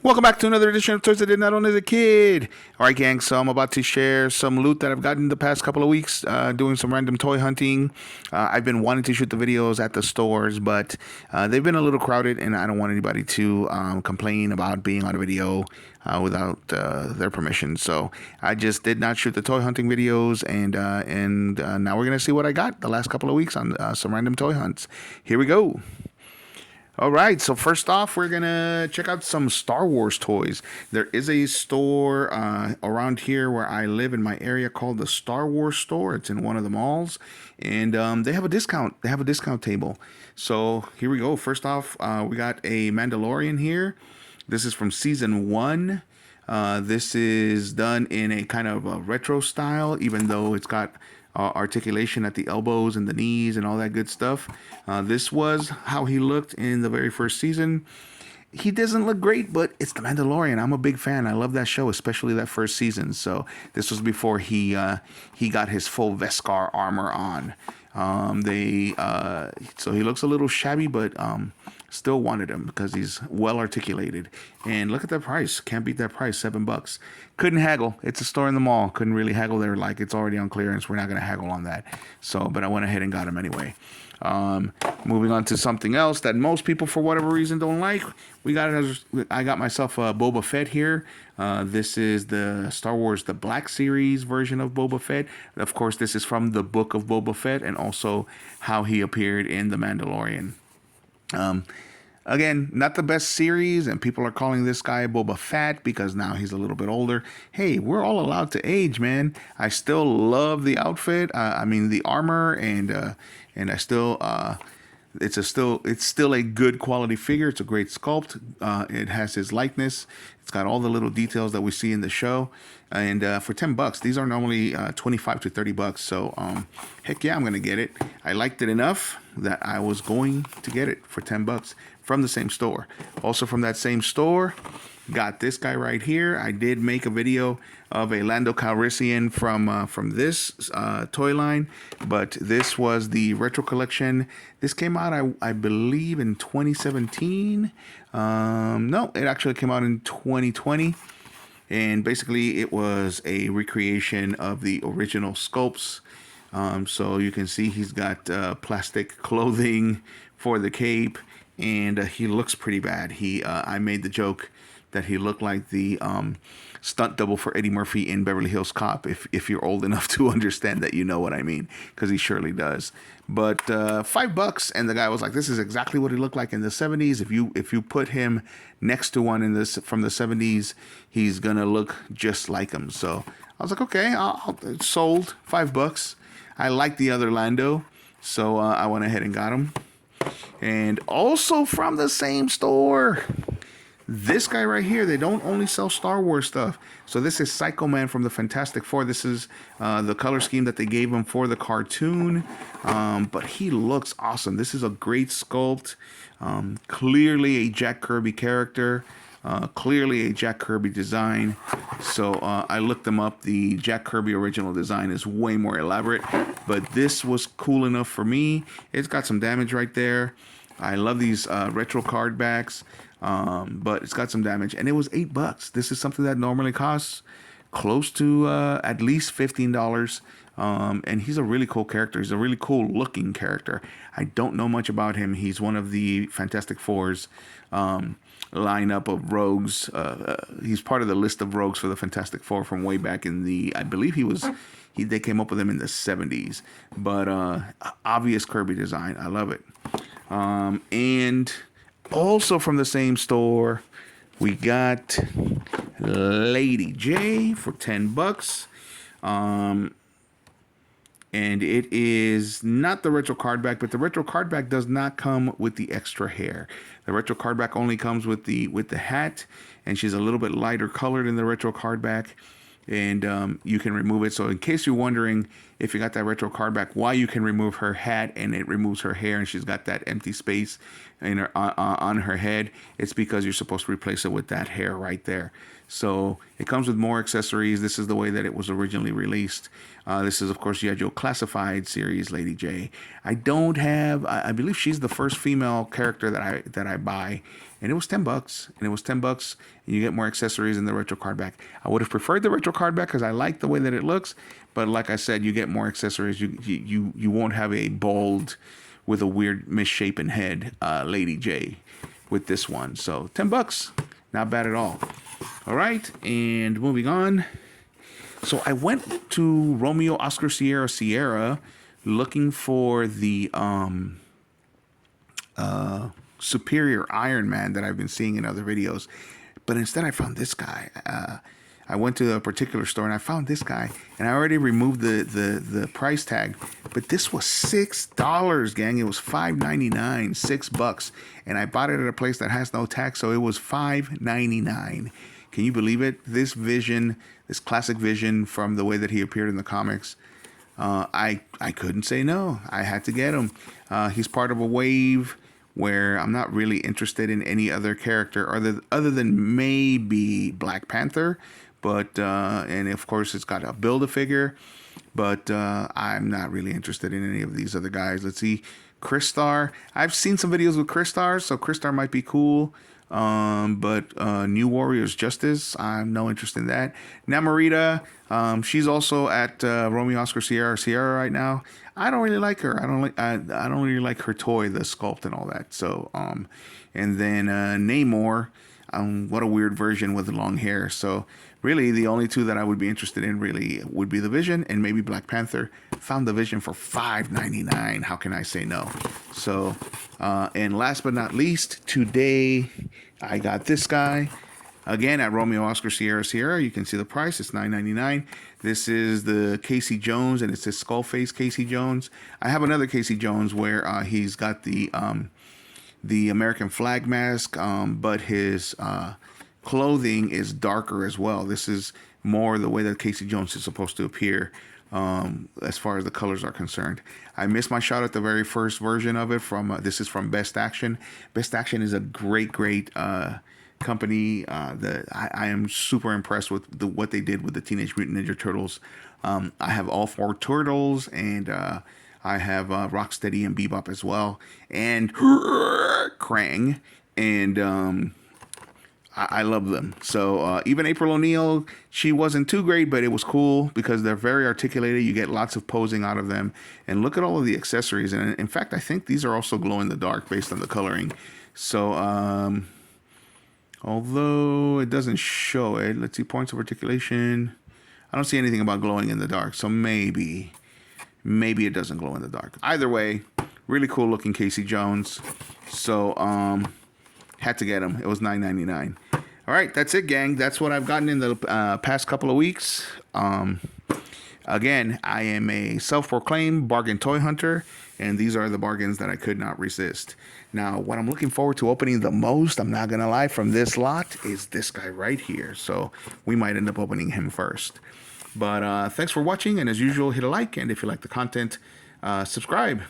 Welcome back to another edition of Toys I Did Not Own as a Kid. All right, gang, so I'm about to share some loot that I've gotten the past couple of weeks doing some random toy hunting. I've been wanting to shoot the videos at the stores, but they've been a little crowded, and I don't want anybody to complain about being on a video without their permission. So I just did not shoot the toy hunting videos, and now we're going to see what I got the last couple of weeks on some random toy hunts. Here we go. All right, so first off, we're gonna check out some Star Wars toys. There is a store around here where I live in my area called the Star Wars Store. It's in one of the malls, and they have a discount. They have a discount table. So here we go. First off, we got a Mandalorian here. This is from season one. This is done in a kind of a retro style, even though it's got articulation at the elbows and the knees and all that good stuff. This was how he looked in the very first season. He doesn't look great, but it's The Mandalorian. I'm a big fan. I love that show, especially that first season. So this was before he got his full Beskar armor on. So he looks a little shabby, but still wanted him because he's well articulated. And look at that price. Can't beat that price. $7. Couldn't haggle. It's a store in the mall. Couldn't really haggle there. Like, it's already on clearance. We're not going to haggle on that. So, but I went ahead and got him anyway. Moving on to something else that most people, for whatever reason, don't like. I got myself a Boba Fett here. This is the Star Wars The Black Series version of Boba Fett. Of course, this is from the book of Boba Fett and also how he appeared in The Mandalorian. Again, not the best series, and people are calling this guy Boba Fett because now he's a little bit older. Hey, we're all allowed to age, man. I still love the outfit. The armor, and I still it's still a good quality figure. It's a great sculpt. It has his likeness. It's got all the little details that we see in the show. And for $10, these are normally 25 to $30. So heck yeah, I'm gonna get it. I liked it enough that I was going to get it for $10 from the same store. Also from that same store, got this guy right here. I did make a video of a Lando Calrissian from this toy line, but this was the retro collection. This came out, I believe, in 2017. No, it actually came out in 2020. And basically, it was a recreation of the original sculpts. So you can see he's got plastic clothing for the cape, and he looks pretty bad. I made the joke that he looked like the stunt double for Eddie Murphy in Beverly Hills Cop. If you're old enough to understand that, you know what I mean, because he surely does. But $5, and the guy was like, "This is exactly what he looked like in the '70s. If you put him next to one in this from the '70s, he's gonna look just like him." So I was like, "Okay, I'll sold $5." I like the other Lando, so I went ahead and got him. And also from the same store, this guy right here, they don't only sell Star Wars stuff. So this is Psycho Man from the Fantastic Four. This is the color scheme that they gave him for the cartoon. But he looks awesome. This is a great sculpt. Clearly a Jack Kirby character. Clearly a Jack Kirby design. So I looked them up. The Jack Kirby original design is way more elaborate, but this was cool enough for me. It's got some damage right there. I love these retro card backs, but it's got some damage, and it was $8. This is something that normally costs close to at least $15. And he's a really cool character. He's a really cool looking character. I don't know much about him. He's one of the Fantastic Four's lineup of rogues. He's part of the list of rogues for the Fantastic Four from way back in I believe they came up with him in the '70s. But obvious Kirby design. I love it. And also from the same store, we got Lady J for $10. And it is not the retro card back, but the retro card back does not come with the extra hair. The retro card back only comes with the hat, and she's a little bit lighter colored in the retro card back, and you can remove it. So in case you're wondering if you got that retro card back, why you can remove her hat and it removes her hair, and she's got that empty space, in her, on her head, it's because you're supposed to replace it with that hair right there. So it comes with more accessories. This is the way that it was originally released. This is, of course, G.I. Joe Classified series, Lady J. I don't have. I believe she's the first female character that I buy, and it was $10. And it was $10, and you get more accessories in the retro card back. I would have preferred the retro card back because I like the way that it looks. But like I said, you get more accessories. You won't have a bald with a weird misshapen head, Lady J, with this one. So $10, not bad at all. All right, and moving on. So I went to Romeo Oscar Sierra Sierra looking for the Superior Iron Man that I've been seeing in other videos, but instead I found this guy. I went to a particular store and I found this guy, and I already removed the price tag, but this was $6, gang. It was $5.99, $6, and I bought it at a place that has no tax, so it was $5.99. Can you believe it? This Vision, this classic Vision from the way that he appeared in the comics, I couldn't say no. I had to get him. He's part of a wave where I'm not really interested in any other character other than maybe Black Panther, but and of course it's got a Build-A-Figure, but I'm not really interested in any of these other guys. Let's see, Crystar. I've seen some videos with Crystar, so Crystar might be cool. But New Warriors Justice, I'm no interest in that. Namorita, she's also at Romeo Oscar Sierra Sierra right now. I don't really like her. I don't really like her toy, the sculpt and all that. So and then Namor, what a weird version with long hair. So really the only two that I would be interested in really would be the Vision and maybe Black Panther. Found the Vision for $5.99. How can I say no? So and last but not least, today I got this guy. Again, at Romeo Oscar Sierra Sierra, you can see the price. It's $9.99. This is the Casey Jones, and it's a skull face Casey Jones. I have another Casey Jones where he's got the American flag mask, but his clothing is darker as well. This is more the way that Casey Jones is supposed to appear as far as the colors are concerned. I missed my shot at the very first version of it. This is from Best Action. Best Action is a great company that I am super impressed with what they did with the Teenage Mutant Ninja Turtles. I have all 4 Turtles, and I have Rocksteady and Bebop as well, and Krang, and I love them. So even April O'Neil, she wasn't too great, but it was cool because they're very articulated. You get lots of posing out of them, and look at all of the accessories. And in fact, I think these are also glow in the dark based on the coloring. So although it doesn't show it, let's see, points of articulation. I don't see anything about glowing in the dark, so maybe it doesn't glow in the dark. Either way, really cool looking Casey Jones. So had to get him. It was $9.99. All right, that's it, gang. That's what I've gotten in the past couple of weeks. Again, I am a self-proclaimed bargain toy hunter, and these are the bargains that I could not resist. Now, what I'm looking forward to opening the most, I'm not going to lie, from this lot is this guy right here. So we might end up opening him first. But thanks for watching, and as usual, hit a like, and if you like the content, subscribe.